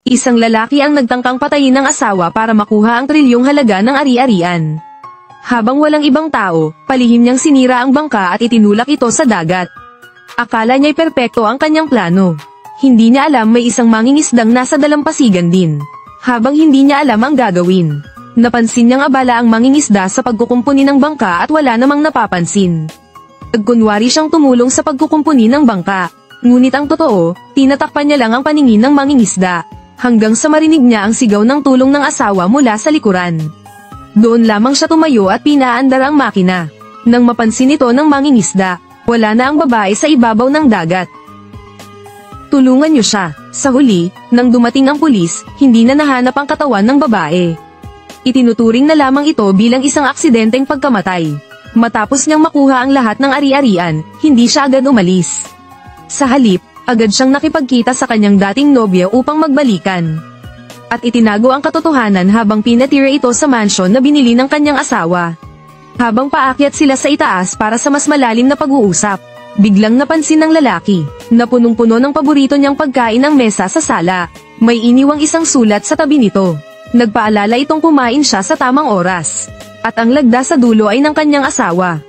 Isang lalaki ang nagtangkang patayin ng asawa para makuha ang trilyong halaga ng ari-arian. Habang walang ibang tao, palihim niyang sinira ang bangka at itinulak ito sa dagat. Akala niya'y perpekto ang kanyang plano. Hindi niya alam may isang mangingisdang nasa dalampasigan din. Habang hindi niya alam ang gagawin, napansin niyang abala ang mangingisda sa pagkukumpuni ng bangka at wala namang napapansin. Nagkunwari siyang tumulong sa pagkukumpuni ng bangka. Ngunit ang totoo, tinatakpan niya lang ang paningin ng mangingisda. Hanggang sa marinig niya ang sigaw ng tulong ng asawa mula sa likuran. Doon lamang siya tumayo at pinaandar ang makina. Nang mapansin ito ng mangingisda, wala na ang babae sa ibabaw ng dagat. Tulungan niyo siya. Sa huli, nang dumating ang pulis, hindi na nahanap ang katawan ng babae. Itinuturing na lamang ito bilang isang aksidenteng pagkamatay. Matapos niyang makuha ang lahat ng ari-arian, hindi siya agad umalis. Sa halip, agad siyang nakipagkita sa kanyang dating nobya upang magbalikan. At itinago ang katotohanan habang pinatira ito sa mansyon na binili ng kanyang asawa. Habang paakyat sila sa itaas para sa mas malalim na pag-uusap, biglang napansin ng lalaki, na punong-puno ng paborito niyang pagkain ang mesa sa sala. May iniwang isang sulat sa tabi nito. Nagpaalala itong kumain siya sa tamang oras. At ang lagda sa dulo ay ng kanyang asawa.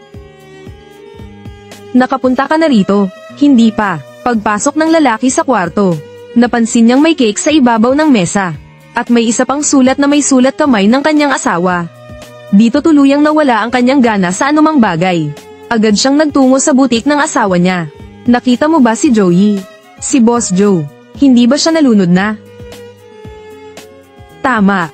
Nakapunta ka na rito? Hindi pa. Pagpasok ng lalaki sa kwarto, napansin niyang may cake sa ibabaw ng mesa. At may isa pang sulat na may sulat kamay ng kanyang asawa. Dito tuluyang nawala ang kanyang gana sa anumang bagay. Agad siyang nagtungo sa butik ng asawa niya. Nakita mo ba si Joey? Si Boss Joe. Hindi ba siya nalunod na? Tama.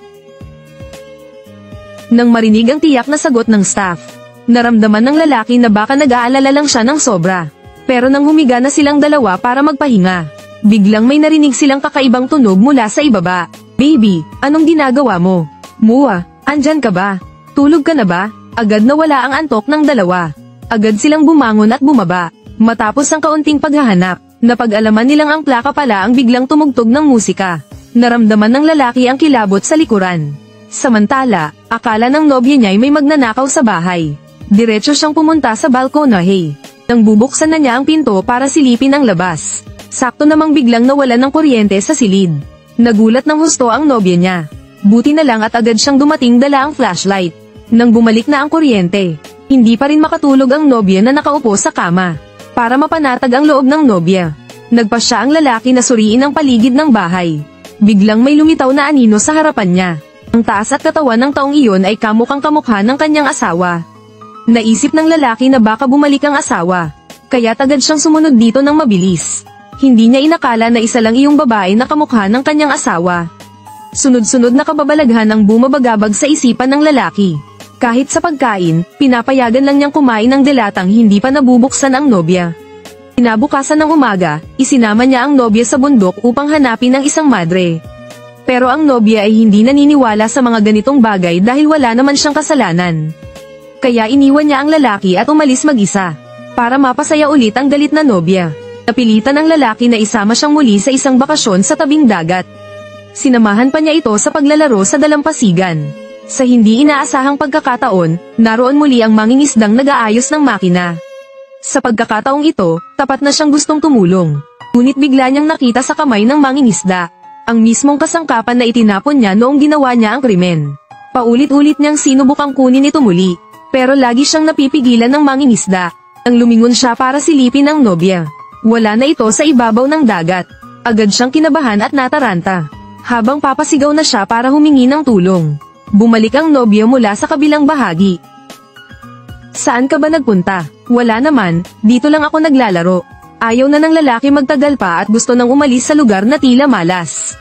Nang marinig ang tiyak na sagot ng staff, naramdaman ng lalaki na baka nag-aalala lang siya ng sobra. Pero nang humiga na silang dalawa para magpahinga, biglang may narinig silang kakaibang tunog mula sa ibaba. Baby, anong ginagawa mo? Mua, andyan ka ba? Tulog ka na ba? Agad nawala ang antok ng dalawa. Agad silang bumangon at bumaba. Matapos ang kaunting paghahanap, napag-alaman nilang ang plaka pala ang biglang tumugtog ng musika. Naramdaman ng lalaki ang kilabot sa likuran. Samantala, akala ng nobya niya'y may magnanakaw sa bahay. Diretso siyang pumunta sa balkonahe. Nang bubuksan na niya ang pinto para silipin ang labas, sakto namang biglang nawalan ng kuryente sa silid. Nagulat ng husto ang nobya niya. Buti na lang at agad siyang dumating dala ang flashlight. Nang bumalik na ang kuryente, hindi pa rin makatulog ang nobya na nakaupo sa kama. Para mapanatag ang loob ng nobya, nagpasya ang lalaki na suriin ang paligid ng bahay. Biglang may lumitaw na anino sa harapan niya. Ang taas at katawan ng taong iyon ay kamukhang kamukha ng kanyang asawa. Naisip ng lalaki na baka bumalik ang asawa, kaya agad siyang sumunod dito ng mabilis. Hindi niya inakala na isa lang iyong babae na kamukha ng kanyang asawa. Sunod-sunod na kababalaghan ang bumabagabag sa isipan ng lalaki. Kahit sa pagkain, pinapayagan lang niyang kumain ng delatang hindi pa nabubuksan ang nobya. Kinabukasan ng umaga, isinama niya ang nobya sa bundok upang hanapin ang isang madre. Pero ang nobya ay hindi naniniwala sa mga ganitong bagay dahil wala naman siyang kasalanan. Kaya iniwan niya ang lalaki at umalis mag-isa. Para mapasaya ulit ang galit na nobya, napilitan ang lalaki na isama siyang muli sa isang bakasyon sa tabing dagat. Sinamahan pa niya ito sa paglalaro sa dalampasigan. Sa hindi inaasahang pagkakataon, naroon muli ang mangingisdang nag-aayos ng makina. Sa pagkakataong ito, tapat na siyang gustong tumulong. Ngunit bigla niyang nakita sa kamay ng mangingisda ang mismong kasangkapan na itinapon niya noong ginawa niya ang krimen. Paulit-ulit niyang sinubukang kunin ito muli. Pero lagi siyang napipigilan ng mangingisda. Nang lumingon siya para silipin ang nobya, wala na ito sa ibabaw ng dagat. Agad siyang kinabahan at nataranta. Habang papasigaw na siya para humingi ng tulong, bumalik ang nobya mula sa kabilang bahagi. Saan ka ba nagpunta? Wala naman, dito lang ako naglalaro. Ayaw na ng lalaki magtagal pa at gusto nang umalis sa lugar na tila malas.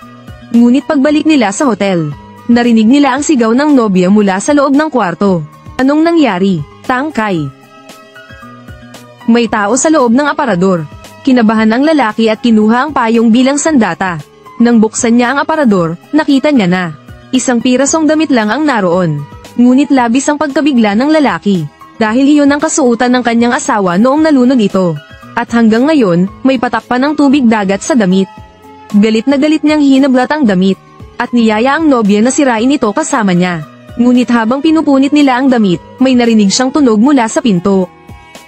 Ngunit pagbalik nila sa hotel, narinig nila ang sigaw ng nobya mula sa loob ng kwarto. Anong nangyari? Tangkay. May tao sa loob ng aparador. Kinabahan ang lalaki at kinuha ang payong bilang sandata. Nang buksan niya ang aparador, nakita niya na isang pirasong damit lang ang naroon. Ngunit labis ang pagkabigla ng lalaki, dahil iyon ang kasuotan ng kanyang asawa noong nalunod ito. At hanggang ngayon, may patak pa ng tubig dagat sa damit. Galit na galit niyang hinablat ang damit, at niyaya ang nobya na sirain ito kasama niya. Ngunit habang pinupunit nila ang damit, may narinig siyang tunog mula sa pinto.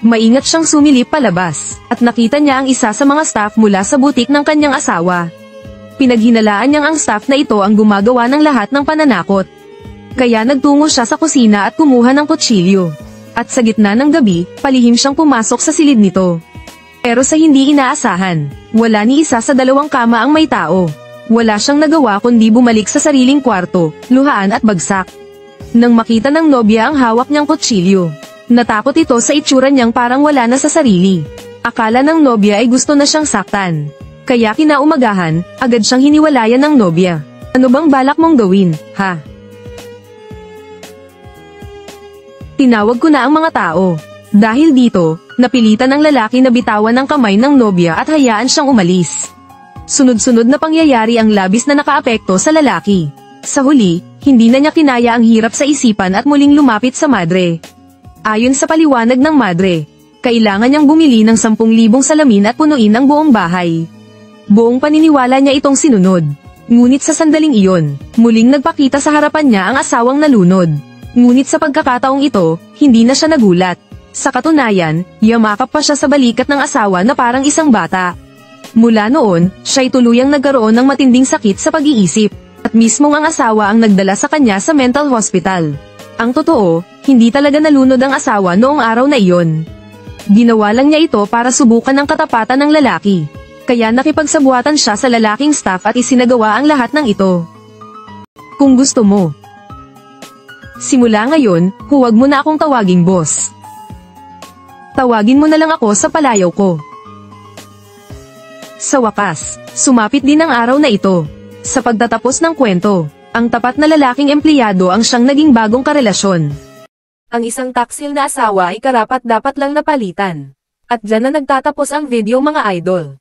Maingat siyang sumilip palabas, at nakita niya ang isa sa mga staff mula sa butik ng kanyang asawa. Pinaghinalaan niyang ang staff na ito ang gumagawa ng lahat ng pananakot. Kaya nagtungo siya sa kusina at kumuha ng kutsilyo. At sa gitna ng gabi, palihim siyang pumasok sa silid nito. Pero sa hindi inaasahan, wala ni isa sa dalawang kama ang may tao. Wala siyang nagawa kundi bumalik sa sariling kwarto, luhaan at bagsak. Nang makita ng nobya ang hawak niyang kutsilyo, natakot ito sa itsura niyang parang wala na sa sarili. Akala ng nobya ay gusto na siyang saktan. Kaya kinaumagahan, agad siyang hiniwalayan ng nobya. Ano bang balak mong gawin, ha? Tinawag ko na ang mga tao. Dahil dito, napilitan ng lalaki na bitawan ang kamay ng nobya at hayaan siyang umalis. Sunod-sunod na pangyayari ang labis na nakaapekto sa lalaki. Sa huli, hindi na niya kinaya ang hirap sa isipan at muling lumapit sa madre. Ayon sa paliwanag ng madre, kailangan niyang bumili ng 10,000 salamin at punuin ang buong bahay. Buong paniniwala niya itong sinunod. Ngunit sa sandaling iyon, muling nagpakita sa harapan niya ang asawang nalunod. Ngunit sa pagkakataong ito, hindi na siya nagulat. Sa katunayan, yamakap pa siya sa balikat ng asawa na parang isang bata. Mula noon, siya'y tuluyang nagkaroon ng matinding sakit sa pag-iisip. At mismong ang asawa ang nagdala sa kanya sa mental hospital. Ang totoo, hindi talaga nalunod ang asawa noong araw na iyon. Ginawa lang niya ito para subukan ang katapatan ng lalaki. Kaya nakipagsabuatan siya sa lalaking staff at isinagawa ang lahat ng ito. Kung gusto mo. Simula ngayon, huwag mo na akong tawaging boss. Tawagin mo na lang ako sa palayaw ko. Sa wakas, sumapit din ang araw na ito. Sa pagtatapos ng kwento, ang tapat na lalaking empleyado ang siyang naging bagong karelasyon. Ang isang taksil na asawa ay karapat-dapat lang napalitan. At dyan na nagtatapos ang video mga idol.